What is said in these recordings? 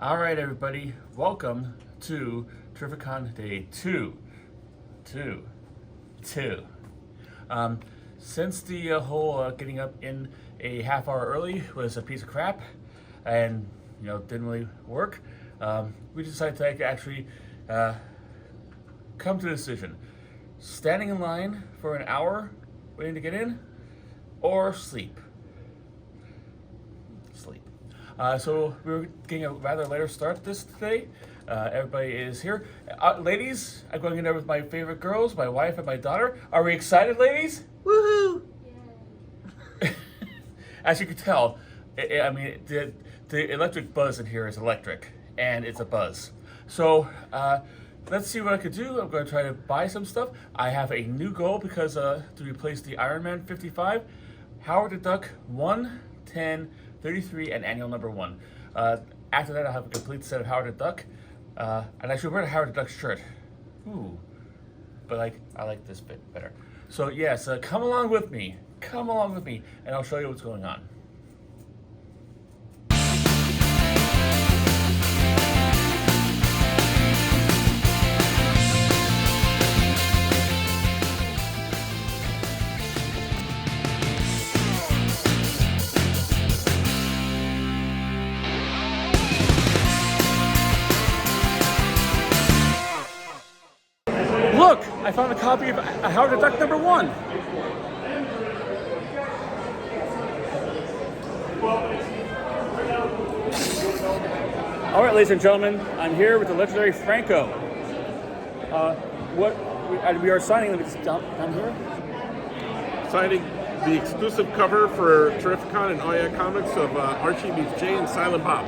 All right, everybody, welcome to Terrificon Day 2. Since the whole getting up in a half hour early was a piece of crap and, didn't really work, we decided to actually come to a decision. Standing in line for an hour waiting to get in, or sleep. So we're getting a rather later start today. Everybody is here. Ladies, I'm going in there with my favorite girls, my wife and my daughter. Are we excited, ladies? Woohoo! As you can tell, the electric buzz in here is electric, and it's a buzz. So let's see what I could do. I'm going to try to buy some stuff. I have a new goal because to replace the Iron Man 55, Howard the Duck 1, 10, 33, and annual number 1. After that, I'll have a complete set of Howard the Duck. And I should wear a Howard the Duck shirt. Ooh. But I like this bit better. So yes, come along with me. Come along with me, and I'll show you what's going on. Look! I found a copy of Howard the Duck number 1. All right, ladies and gentlemen, I'm here with the legendary Franco. We are signing. Let me just down here. Signing the exclusive cover for Terrificon and Oh Yeah Comics of Archie meets Jay and Silent Bob.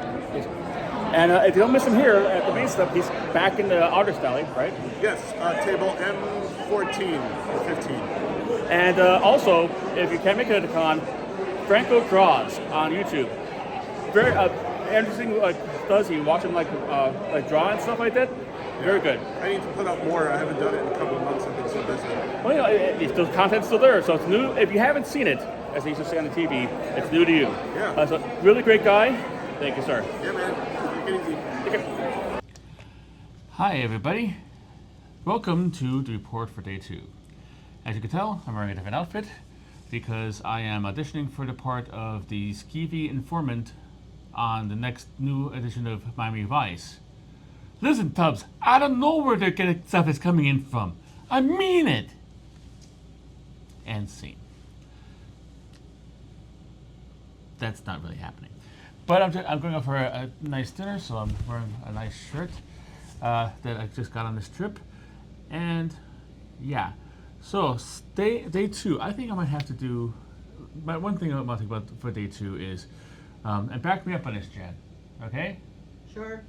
And if you don't miss him here at the main stuff, he's back in the August Alley, right? Yes, table M14 or 15. And also, if you can't make it at the con, Franco draws on YouTube. Very interesting. Does he watch him like draw and stuff like that? Very good. I need to put out more. I haven't done it in a couple of months. I've been so busy. Well, the content's still there, so it's new. If you haven't seen it, as they used to say on the TV, it's new to you. Yeah. So really great guy. Thank you, sir. Yeah, man. Take it easy. Hi, everybody. Welcome to the report for day 2. As you can tell, I'm wearing a different outfit because I am auditioning for the part of the skeevy informant on the next new edition of Miami Vice. Listen, Tubbs, I don't know where the stuff is coming in from. I mean it. And scene. That's not really happening. But I'm going out for a nice dinner, so I'm wearing a nice shirt that I just got on this trip. And yeah, so day 2, I think I might have to do, one thing I'm talking about for day 2 is, and back me up on this, Jen, okay? Sure.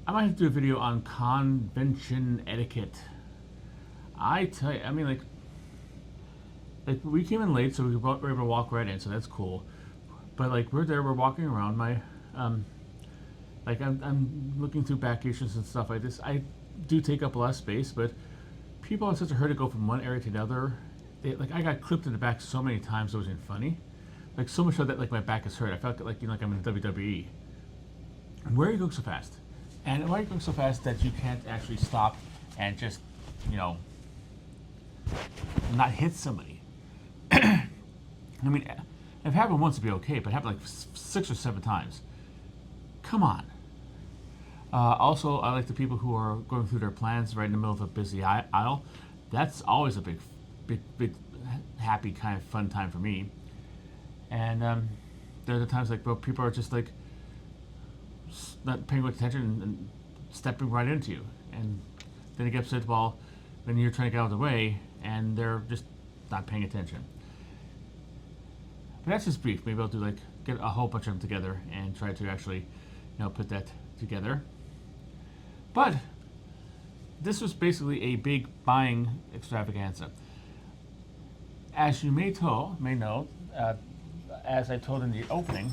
I might have to do a video on convention etiquette. I tell you, like we came in late, so we were able to walk right in, so that's cool. But we're walking around. I'm looking through back issues and stuff like this. I do take up a lot of space, but people have such a hurry to go from one area to another. I got clipped in the back so many times it wasn't funny. So much so that my back is hurt. I felt like I'm in WWE. And where are you going so fast? And why are you going so fast that you can't actually stop and just, not hit somebody? If it happened once, it'd be okay, but it happened 6 or 7 times. Come on. Also, I like the people who are going through their plans right in the middle of a busy aisle. That's always a big, happy kind of fun time for me. And there are the times where people are just not paying much attention and stepping right into you. And then you get upset when you're trying to get out of the way and they're just not paying attention. But that's just brief. Maybe I'll do get a whole bunch of them together and try to actually, put that together. But this was basically a big buying extravaganza. As you may know, as I told in the opening,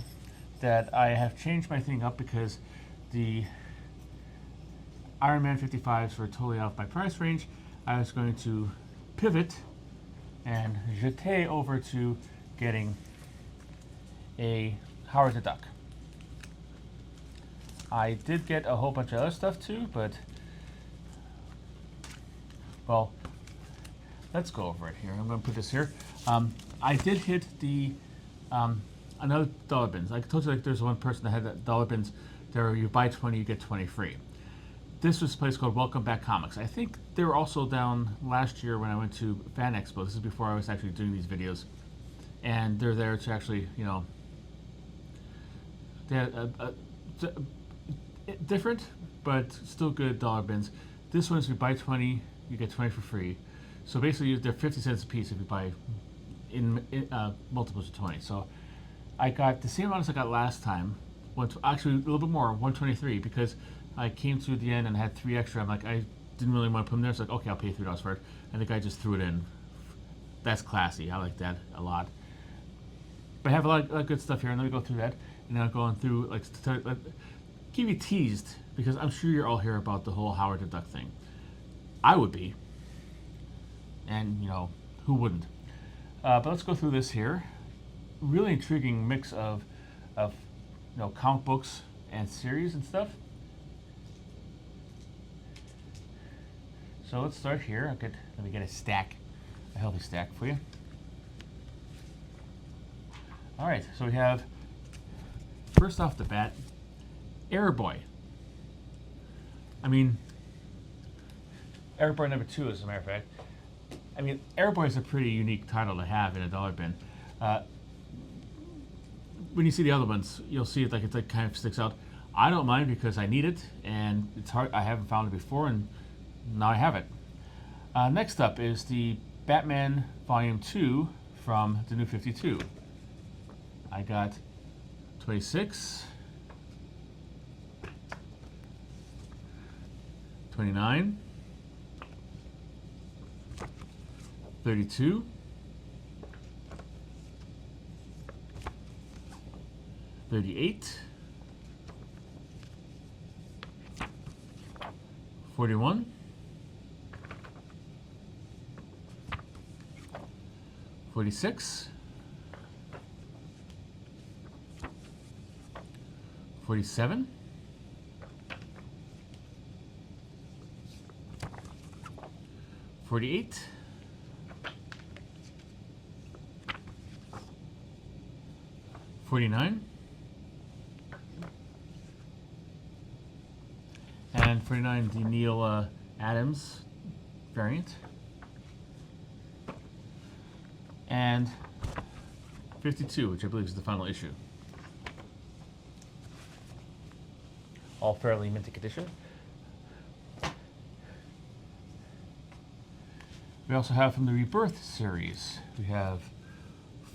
that I have changed my thing up because the Iron Man 55s were totally off my price range. I was going to pivot and jeter over to getting a Howard the Duck. I did get a whole bunch of other stuff too, but, well, let's go over it here. I'm going to put this here. I did hit the another dollar bins. I told you like there's one person that had that dollar bins there. You buy 20, you get 20 free. This was a place called Welcome Back Comics. I think they were also down last year when I went to Fan Expo. This is before I was actually doing these videos, and they're there to actually, you know, they had different but still good dollar bins. This one is if you buy 20, you get 20 for free. So basically, they're 50 cents a piece if you buy in multiples of 20. So I got the same amount as I got last time. Actually, a little bit more, 123, because I came to the end and had 3 extra. I'm like, I didn't really want to put them there. So like, okay, I'll pay $3 for it. And the guy just threw it in. That's classy. I like that a lot. But I have a lot of good stuff here, and let me go through that. And then I'll go on through, like, keep you teased, because I'm sure you're all here about the whole Howard the Duck thing. I would be. And, you know, who wouldn't? But let's go through this here. Really intriguing mix of you know, comic books and series and stuff. So let's start here. Let me get a healthy stack for you. All right, so we have, first off the bat, Airboy. I mean, Airboy number 2, as a matter of fact. I mean, Airboy is a pretty unique title to have in a dollar bin. When you see the other ones, you'll see it like kind of sticks out. I don't mind because I need it, and it's hard. I haven't found it before, and now I have it. Next up is the Batman Volume 2 from the New 52. I got 26, 29, 32, 38, 41, 46, 47, 48, 49, and 49, the Neil Adams variant, and 52, which I believe is the final issue. All fairly minted condition. We also have from the Rebirth series, we have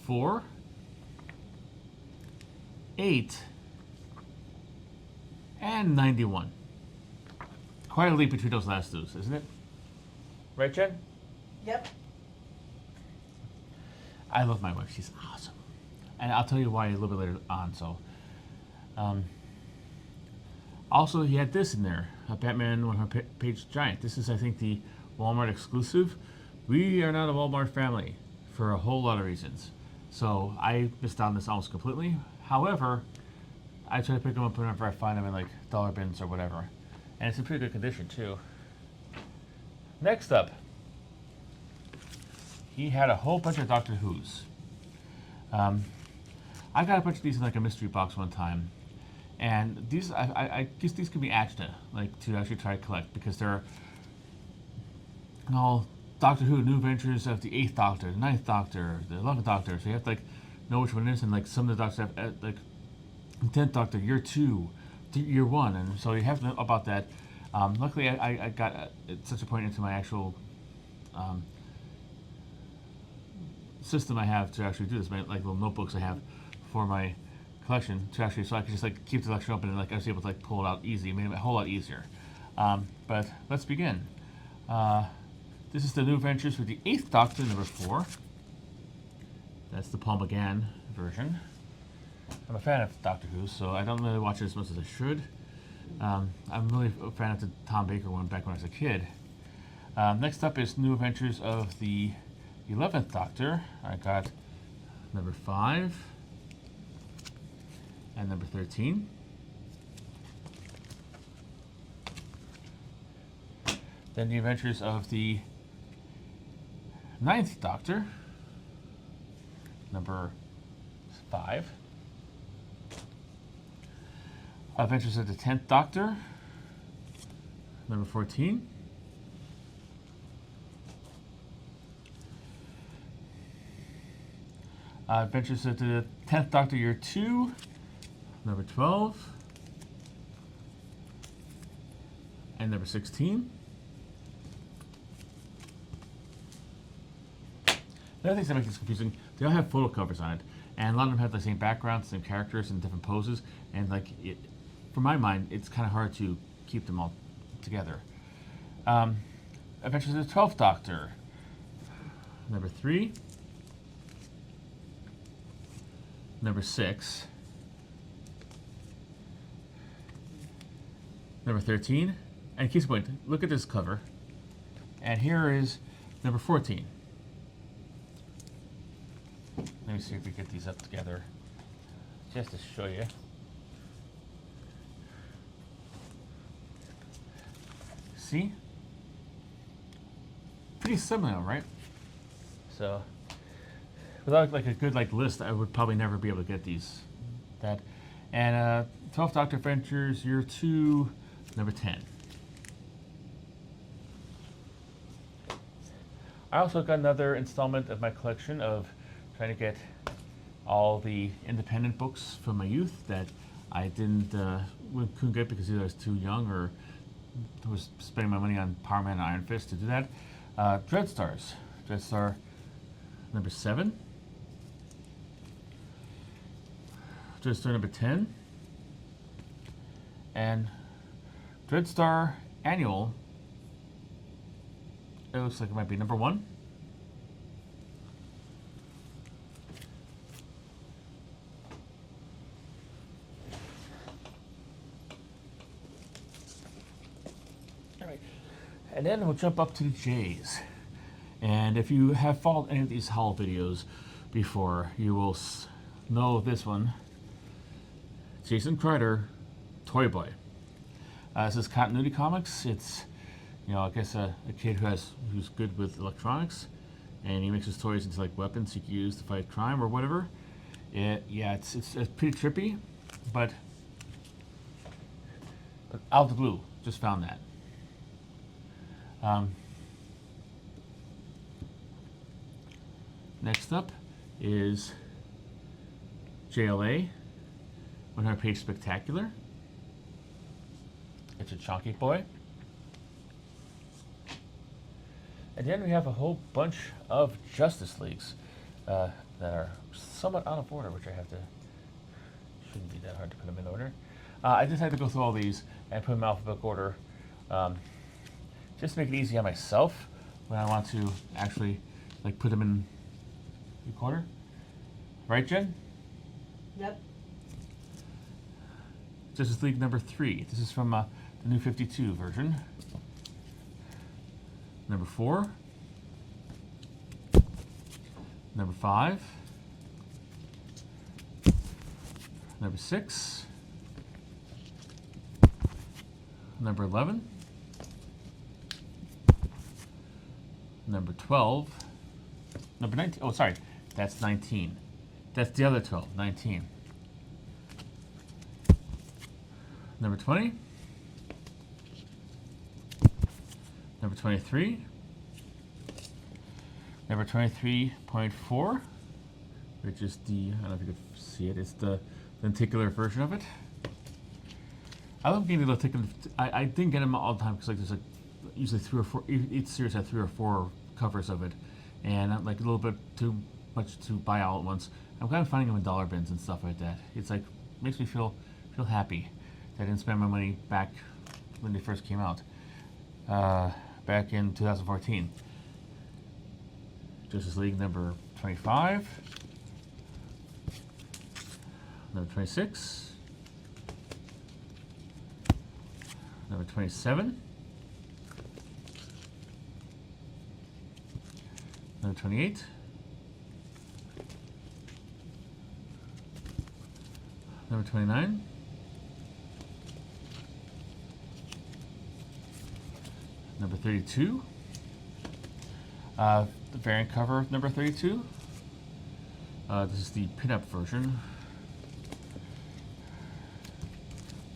4, 8, and 91. Quite a leap between those last two, isn't it? Right, Jen? Yep. I love my wife. She's awesome. And I'll tell you why a little bit later on. So, also, he had this in there, a Batman 100-page giant. This is, I think, the Walmart exclusive. We are not a Walmart family for a whole lot of reasons. So I missed out on this almost completely. However, I try to pick them up whenever I find them in like dollar bins or whatever. And it's in pretty good condition too. Next up, he had a whole bunch of Doctor Who's. I got a bunch of these in like a mystery box one time. And these, I guess these could be ACTA, like to actually try to collect, because they're all Doctor Who, New Adventures of the 8th Doctor, the 9th Doctor, the 11th Doctor. So you have to like know which one it is, and like some of the Doctors have like 10th Doctor, year 2, year 1, and so you have to know about that. Luckily, I got at such a point into my actual system I have to actually do this, my like little notebooks I have for my collection to actually, so I can just like keep the collection open and like I was able to like pull it out easy, made it a whole lot easier. But let's begin. This is the New Adventures with the 8th Doctor, number 4. That's the Paul McGann version. I'm a fan of Doctor Who, so I don't really watch it as much as I should. I'm really a fan of the Tom Baker one back when I was a kid. Next up is New Adventures of the 11th Doctor. I got number 5 and number 13. Then the Adventures of the Ninth Doctor, number 5. Adventures of the 10th Doctor, number 14. Adventures of the 10th Doctor, Year 2, number 12. And number 16. The other things that make this confusing, they all have photo covers on it, and a lot of them have the same backgrounds, same characters, and different poses. And like, for my mind, it's kind of hard to keep them all together. Adventures of the 12th Doctor, number 3, number 6, number 13, and case in point, look at this cover, and here is number 14. Let me see if we get these up together, just to show you. See? Pretty similar, right? So, without like a good list, I would probably never be able to get these. That, and 12th Doctor Adventures, Year 2, number 10. I also got another installment of my collection of trying to get all the independent books from my youth that I couldn't get because either I was too young or was spending my money on Power Man and Iron Fist to do that. Dreadstars. Dreadstar number 7. Dreadstar number 10. And Dreadstar Annual, it looks like it might be number 1. And then we'll jump up to the J's. And if you have followed any of these haul videos before, you will know this one. Jason Kreider, Toy Boy. This is Continuity Comics. It's, I guess a kid who's good with electronics, and he makes his toys into like weapons he can use to fight crime or whatever. It's pretty trippy, but out of the blue, just found that. Next up is JLA 100-page spectacular. It's a chunky boy. And then we have a whole bunch of Justice Leagues that are somewhat out of order, which shouldn't be that hard to put them in order. I just had to go through all these and put them in alphabetical order. Just to make it easy on myself when I want to actually put them in recorder. Right, Jen? Yep. Justice League number 3. This is from the New 52 version. Number 4. Number 5. Number 6. Number 11. Number 12. Number 19. Oh, sorry. That's 19. That's the other 12. 19. Number 20. Number 23. Number 23.4, which is the, I don't know if you can see it, it's the lenticular version of it. I love getting the lenticular. I didn't get them all the time because there's usually 3 or 4, each series had 3 or 4 covers of it, and I'm a little bit too much to buy all at once. I'm kind of finding them in dollar bins and stuff like that. It's makes me feel happy that I didn't spend my money back when they first came out, back in 2014. Justice League number 25, number 26, number 27, number 28, number 29, number number 32. The variant cover number 32. This is the pinup version.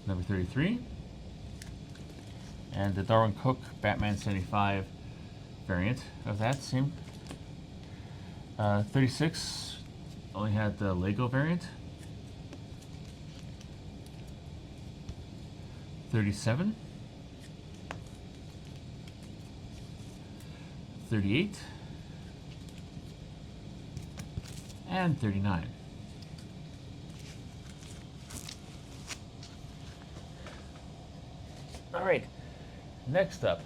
Number 33. And the Darwin Cook Batman 75 variant of that same. 36 only had the Lego variant. 37. 38. And 39. All right, next up,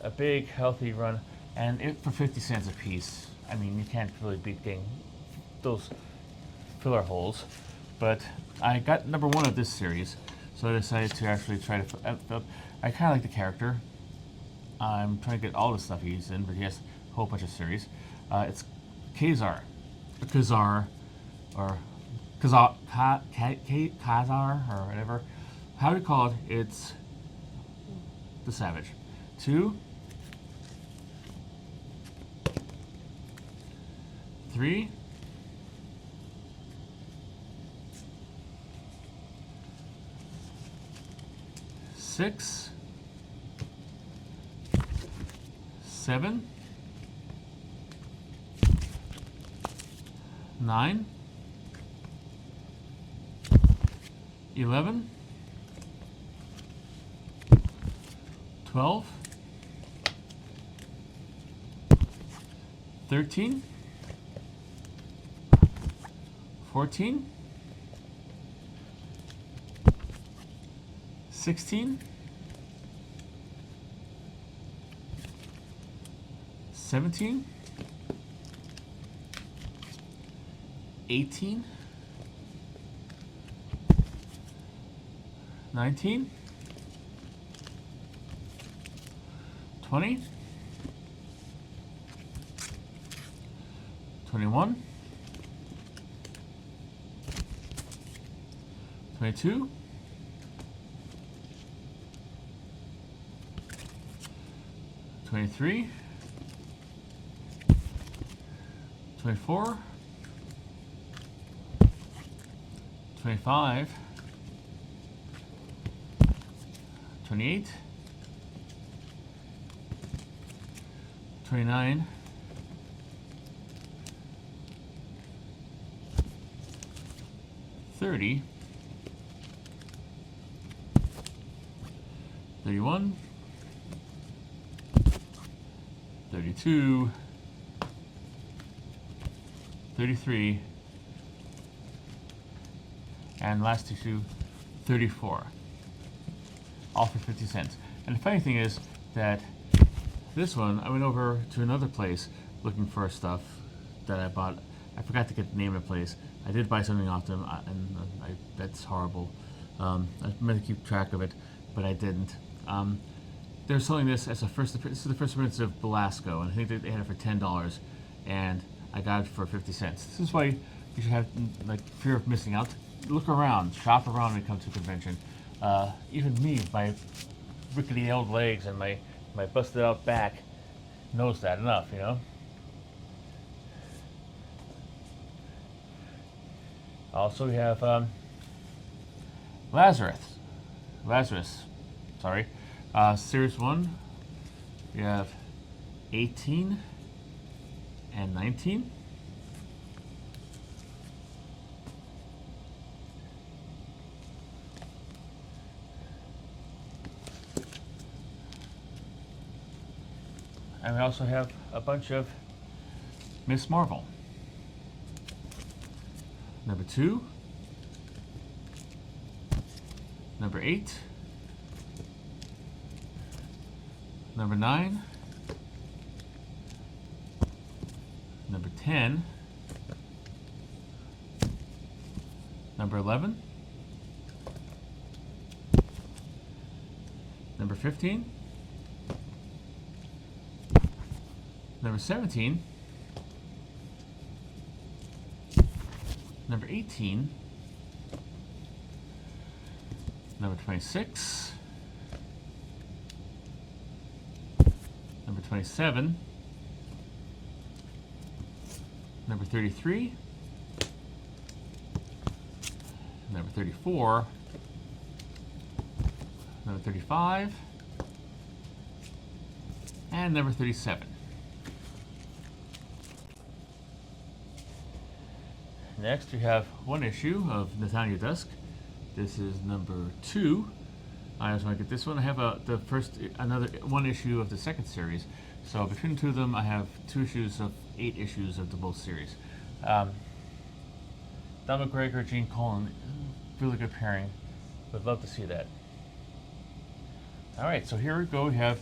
a big healthy run, and it for 50 cents a piece. I mean, you can't really beat getting those filler holes, but I got number 1 of this series, so I decided to actually try to. I kind of like the character. I'm trying to get all the stuff he's in, but he has a whole bunch of series. It's Kazar, or Kazar, or whatever. How do you call it? It's the Savage. 2, 3, 6, 7, 9, 11, 12, 13, 14, 16, 17, 18, 19, 20, 21, 22, 23, 24, 25, 28, 29, 30, 31, 32, 33, and last issue 34, all for 50 cents. And the funny thing is that this one, I went over to another place looking for stuff that I bought. I forgot to get the name of the place. I did buy something off them, and that's horrible. I meant to keep track of it, but I didn't. They're selling this as a first. This is the first appearance of Belasco, and I think they had it for $10, and I got it for 50 cents. This is why you should have like fear of missing out. Look around, shop around when it comes to a convention. Even me, my rickety old legs and my busted out back, knows that enough, you know. Also, we have Lazarus. Sorry. Series 1, we have 18 and 19. And we also have a bunch of Miss Marvel. Number 2, number 8, number 9, number 10, number 11, number 15, number 17, number 18, number 26, number 27, number 33, number 34, number 35, and number 37. Next, we have one issue of Nathaniel Dusk. This is number 2. I just want to get this one. I have another one issue of the second series. So between the two of them, I have 2 issues of 8 issues of the both series. Don McGregor, Gene Colan, really good pairing. Would love to see that. All right, so here we go. We have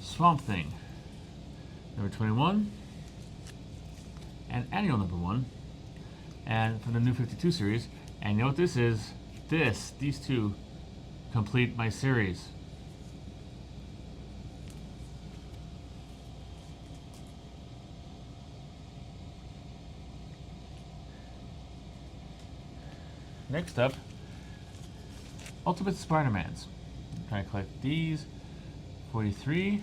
Swamp Thing, number 21, and Annual number 1. And from the New 52 series, and you know what this is? These 2 complete my series. Next up, Ultimate Spider-Mans. I'm trying to collect these. 43,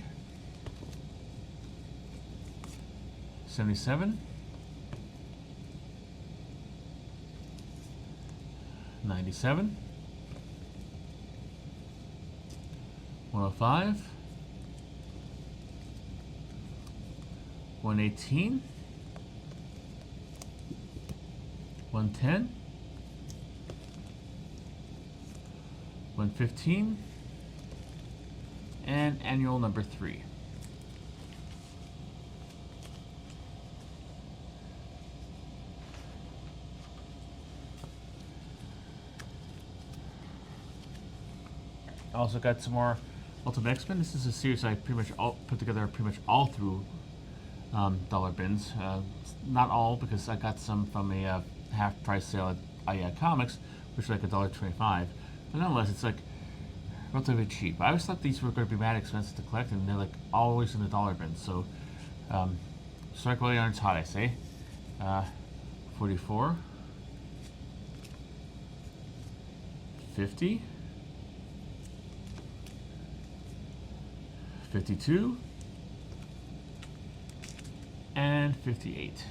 77, 97, 105, 118, 110, 115, and Annual number 3. I also got some more Ultimate X-Men. This is a series I pretty much put together all through dollar bins. Not all, because I got some from a half price sale at IEA Comics, which is like $1.25. But nonetheless, it's like relatively cheap. I always thought these were going to be mad expensive to collect, and they're like always in the dollar bins. So strike while the iron's hot, I say. 44, 50, 52, and 58.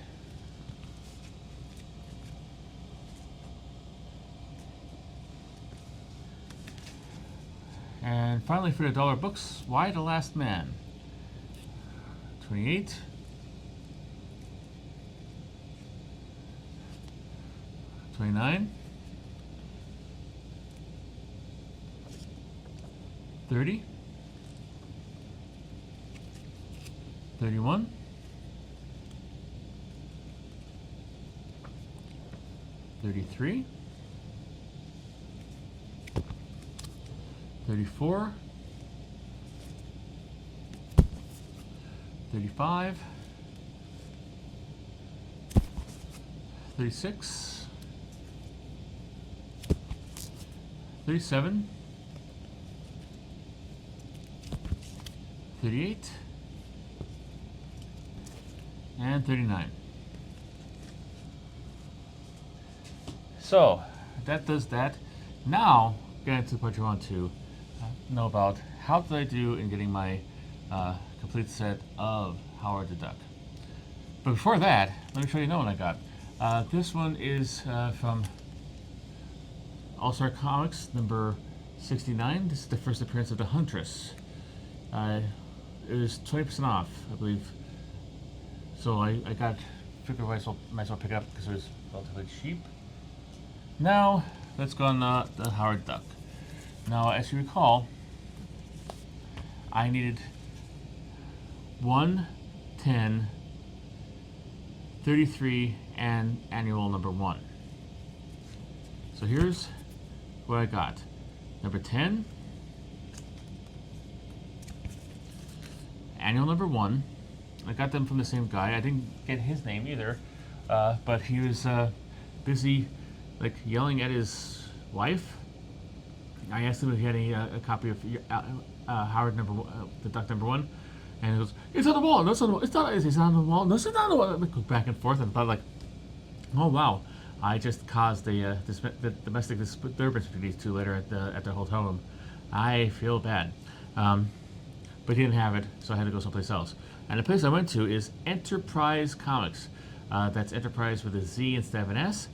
And finally, for the dollar books, Why the Last Man? 28, 29, 30, 31, 33, 34, 35, 36, 37, 38, and 39. So that does that. Now get into what you want to know about. How did I do in getting my complete set of Howard the Duck? But before that, let me show you another one I got. This one is from All-Star Comics number 69. This is the first appearance of the Huntress. It was 20% off, I believe. So I figured I might as well pick up because it was relatively cheap. Now let's go on the Howard Duck. Now, as you recall, I needed 1, 10, 33, and Annual number 1. So here's what I got. Number 10, Annual number 1. I got them from the same guy. I didn't get his name either, but he was busy like yelling at his wife. I asked him if he had a copy of Howard the Duck number 1, and he goes, "It's on the wall. No, it's on the wall. It's not on the wall. No, it's not on the wall." Go back and forth, and I thought like, oh wow, I just caused the domestic disturbance between these two later at their hotel room. I feel bad, but he didn't have it, so I had to go someplace else. And the place I went to is Enterprise Comics. That's Enterprise with a Z instead of an S.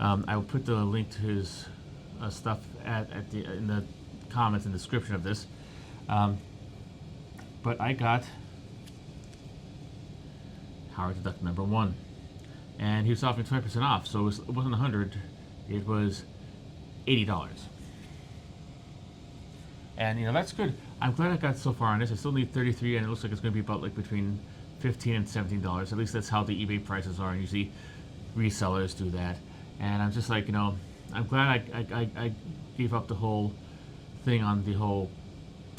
I will put the link to his stuff in the comments and description of this. But I got Howard the Duck #1, and he was offering 20% off, so it wasn't $100, it was $80. And that's good. I'm glad I got so far on this. I still need 33, and it looks like it's going to be about between $15 and $17. At least that's how the eBay prices are, and usually resellers do that. And I'm just I'm glad I gave up the whole thing on the whole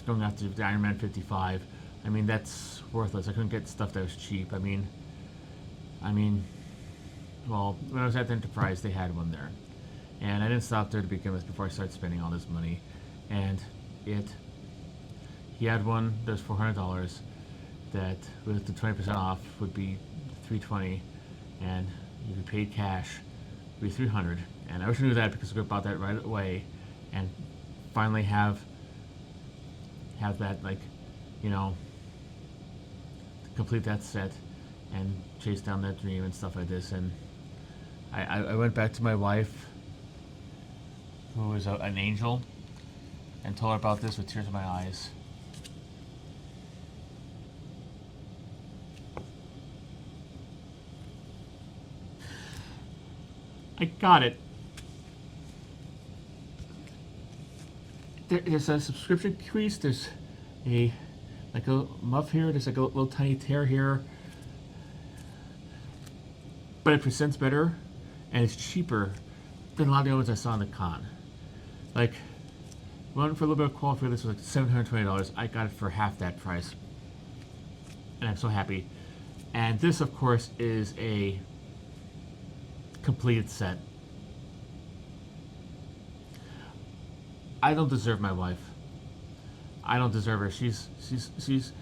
going after the Iron Man 55. I mean, that's worthless. I couldn't get stuff that was cheap. I mean, well, when I was at the Enterprise, they had one there, and I didn't stop there to begin with before I started spending all this money. And he had one that was $400 that with the 20% off would be $320, and if you paid cash it would be $300. And I wish I knew that, because I could have bought that right away and finally have that complete that set and chase down that dream and stuff like this. And I went back to my wife, who is an angel, and told her about this with tears in my eyes. I got it. There's a subscription crease. There's a muff here. There's a little tiny tear here, but it presents better, and it's cheaper than a lot of the other ones I saw in the con. One for a little bit of quality, this was $720. I got it for half that price, and I'm so happy. And this, of course, is a completed set. I don't deserve my wife. I don't deserve her. She doesn't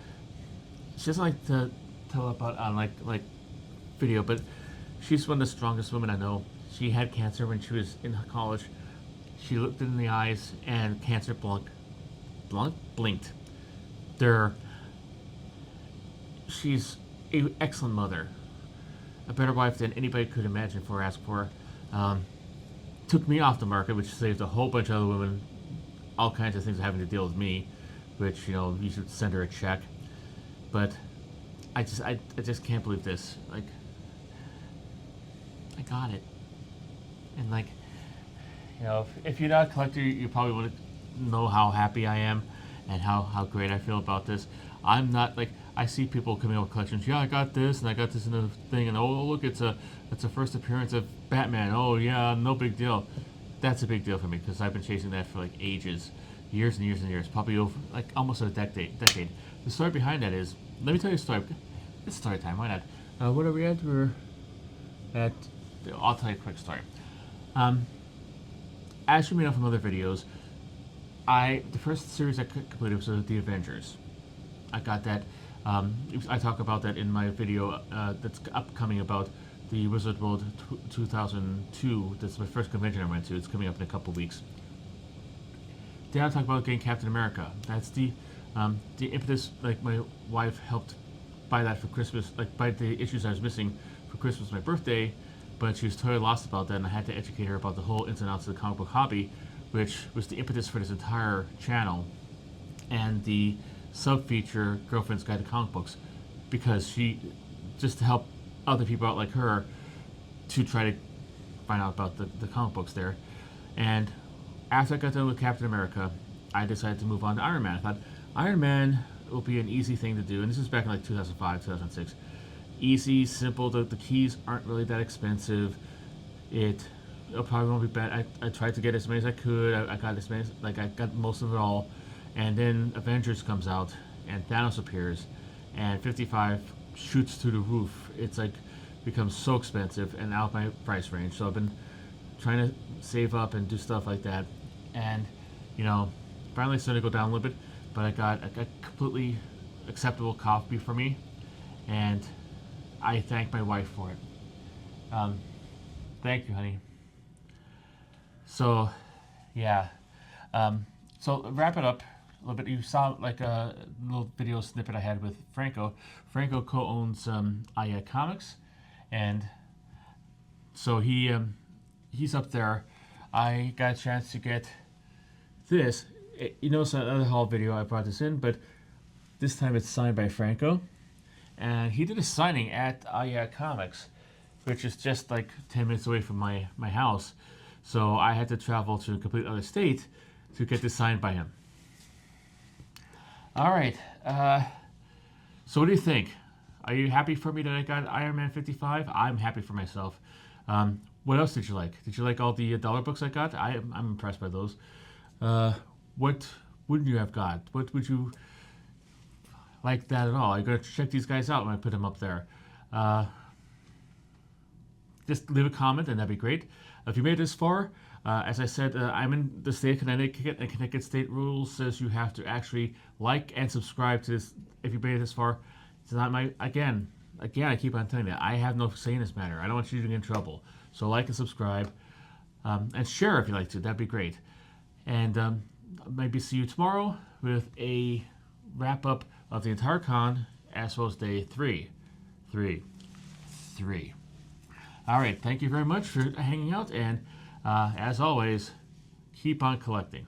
like to tell about on video, but she's one of the strongest women I know. She had cancer when she was in college. She looked in the eyes, and cancer blinked. She's an excellent mother, a better wife than anybody could imagine for or ask for. Took me off the market, which saved a whole bunch of other women all kinds of things having to deal with me, which you should send her a check. But I just can't believe this. I got it. And if you're not a collector, you probably wouldn't know how happy I am and how great I feel about this. I'm not I see people coming up with collections. Yeah, I got this, and I got this in the thing, and oh look, it's a first appearance of Batman. Oh yeah, no big deal. That's a big deal for me, because I've been chasing that for ages, years and years and years, probably over almost a decade. The story behind that is, let me tell you a story. It's story time. Why not? What are we at? We're at. I'll tell you a quick story. As you may know from other videos, the first series I completed was The Avengers. I got that. I talk about that in my video that's upcoming about the Wizard World 2002. That's my first convention I went to. It's coming up in a couple weeks. Then I talk about getting Captain America. That's the impetus. My wife helped buy that for Christmas. Buy the issues I was missing for Christmas, my birthday. But she was totally lost about that, and I had to educate her about the whole ins and outs of the comic book hobby, which was the impetus for this entire channel, and the sub-feature Girlfriend's Guide to Comic Books, because just to help other people out like her to try to find out about the comic books there. And after I got done with Captain America, I decided to move on to Iron Man. I thought Iron Man will be an easy thing to do, and this is back in 2005, 2006. Easy, simple. The keys aren't really that expensive. It probably won't be bad. I tried to get as many as I could. I got as many, I got most of it all. And then Avengers comes out, and Thanos appears, and 55 shoots through the roof. It's becomes so expensive and out of my price range. So I've been trying to save up and do stuff like that. And finally starting to go down a little bit. But I got a completely acceptable copy for me, and I thank my wife for it. Thank you, honey. So, yeah. So wrap it up. little bit. You saw like a little video snippet I had with Franco. Franco co-owns IA Comics, and so he's up there. I got a chance to get this. You notice another haul video I brought this in, but this time it's signed by Franco, and he did a signing at IA Comics, which is just like 10 minutes away from my house. So I had to travel to a complete other state to get this signed by him. All right. So what do you think? Are you happy for me that I got Iron Man 55? I'm happy for myself. What else did you like? Did you like all the dollar books I got? I'm impressed by those. What wouldn't you have got? What would you like that at all? I gotta check these guys out when I put them up there. Just leave a comment and that'd be great. If you made it this far, as I said, I'm in the state of Connecticut, and Connecticut state rules says you have to actually like and subscribe to this if you made it this far. It's not my, again, I keep on telling you that. I have no say in this matter. I don't want you to get in trouble. So like and subscribe, and share if you like to. That'd be great. And maybe see you tomorrow with a wrap up of the entire con, as well as day 3. All right, thank you very much for hanging out, and as always, keep on collecting.